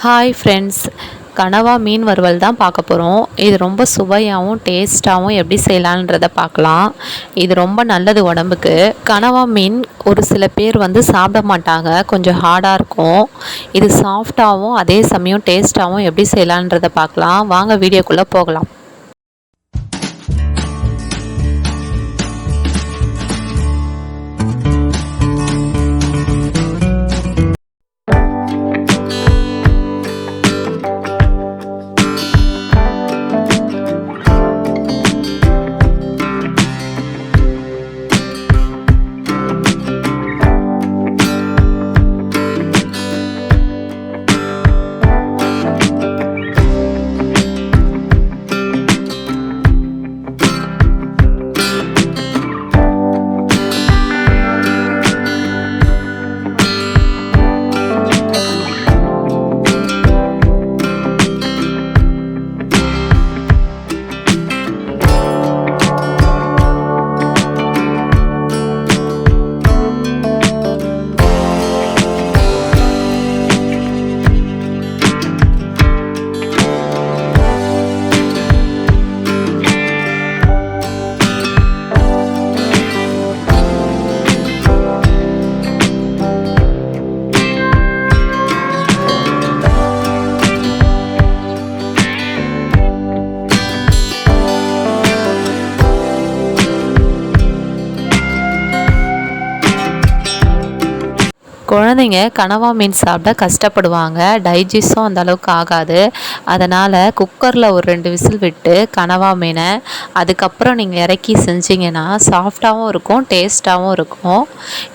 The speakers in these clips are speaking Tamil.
ஹாய் ஃப்ரெண்ட்ஸ், கனவா மீன் வறுவல் தான் பார்க்க போகிறோம். இது ரொம்ப சுவையாகவும் டேஸ்ட்டாகவும் எப்படி செய்யலான்றதை பார்க்கலாம். இது ரொம்ப நல்லது உடம்புக்கு. கனவா மீன் ஒரு சில பேர் சாப்பிட மாட்டாங்க, கொஞ்சம் ஹார்டாக இருக்கும். இது சாஃப்டாகவும் அதே சமயம் டேஸ்ட்டாகவும் எப்படி செய்யலான்றதை பார்க்கலாம். வாங்க வீடியோக்குள்ளே போகலாம். குழந்தைங்க கனவா மீன் சாப்பிட கஷ்டப்படுவாங்க, டைஜஸ்டும் அந்த அளவுக்கு ஆகாது. அதனால் குக்கரில் ஒரு 2 விசில் விட்டு கனவா மீனை அதுக்கப்புறம் நீங்கள் இறக்கி செஞ்சிங்கன்னா சாஃப்டாகவும் இருக்கும், டேஸ்ட்டாகவும் இருக்கும்.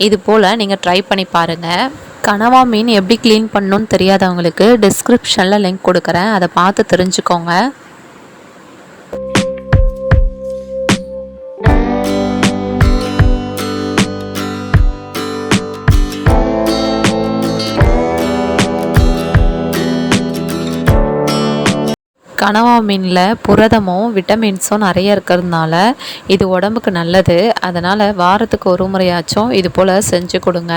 இது போல் நீங்கள் ட்ரை பண்ணி பாருங்கள். கனவா மீன் எப்படி க்ளீன் பண்ணணுன்னு தெரியாதவங்களுக்கு டிஸ்கிரிப்ஷனில் லிங்க் கொடுக்குறேன், அதை பார்த்து தெரிஞ்சுக்கோங்க. கனவா மீனில் புரதமும் விட்டமின்ஸும் நிறைய இருக்கிறதுனால இது உடம்புக்கு நல்லது. அதனால் வாரத்துக்கு ஒரு முறையாச்சும் இது போல் செஞ்சு கொடுங்க.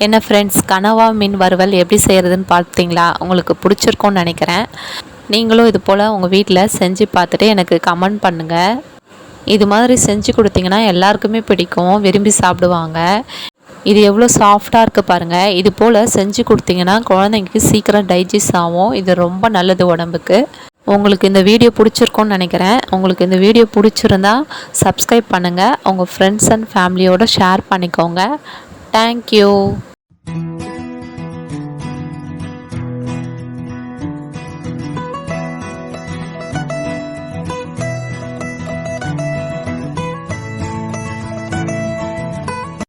என்ன ஃப்ரெண்ட்ஸ், கனவா மீன் வறுவல் எப்படி செய்கிறதுன்னு பார்த்தீங்களா? உங்களுக்கு பிடிச்சிருக்கோன்னு நினைக்கிறேன். நீங்களும் இது போல் உங்கள் வீட்டில் செஞ்சு பார்த்துட்டு எனக்கு கமெண்ட் பண்ணுங்கள். இது மாதிரி செஞ்சு கொடுத்தீங்கன்னா எல்லாருக்குமே பிடிக்கும், விரும்பி சாப்பிடுவாங்க. இது எவ்வளோ சாஃப்டாக இருக்குது பாருங்கள். இது போல் செஞ்சு கொடுத்தீங்கன்னா குழந்தைங்களுக்கு சீக்கிரம் டைஜஸ்ட் ஆகும். இது ரொம்ப நல்லது உடம்புக்கு. உங்களுக்கு இந்த வீடியோ பிடிச்சிருக்கோன்னு நினைக்கிறேன். உங்களுக்கு இந்த வீடியோ பிடிச்சிருந்தா சப்ஸ்கிரைப் பண்ணுங்கள், உங்கள் ஃப்ரெண்ட்ஸ் அண்ட் ஃபேமிலியோடு ஷேர் பண்ணிக்கோங்க. தேங்க்யூ.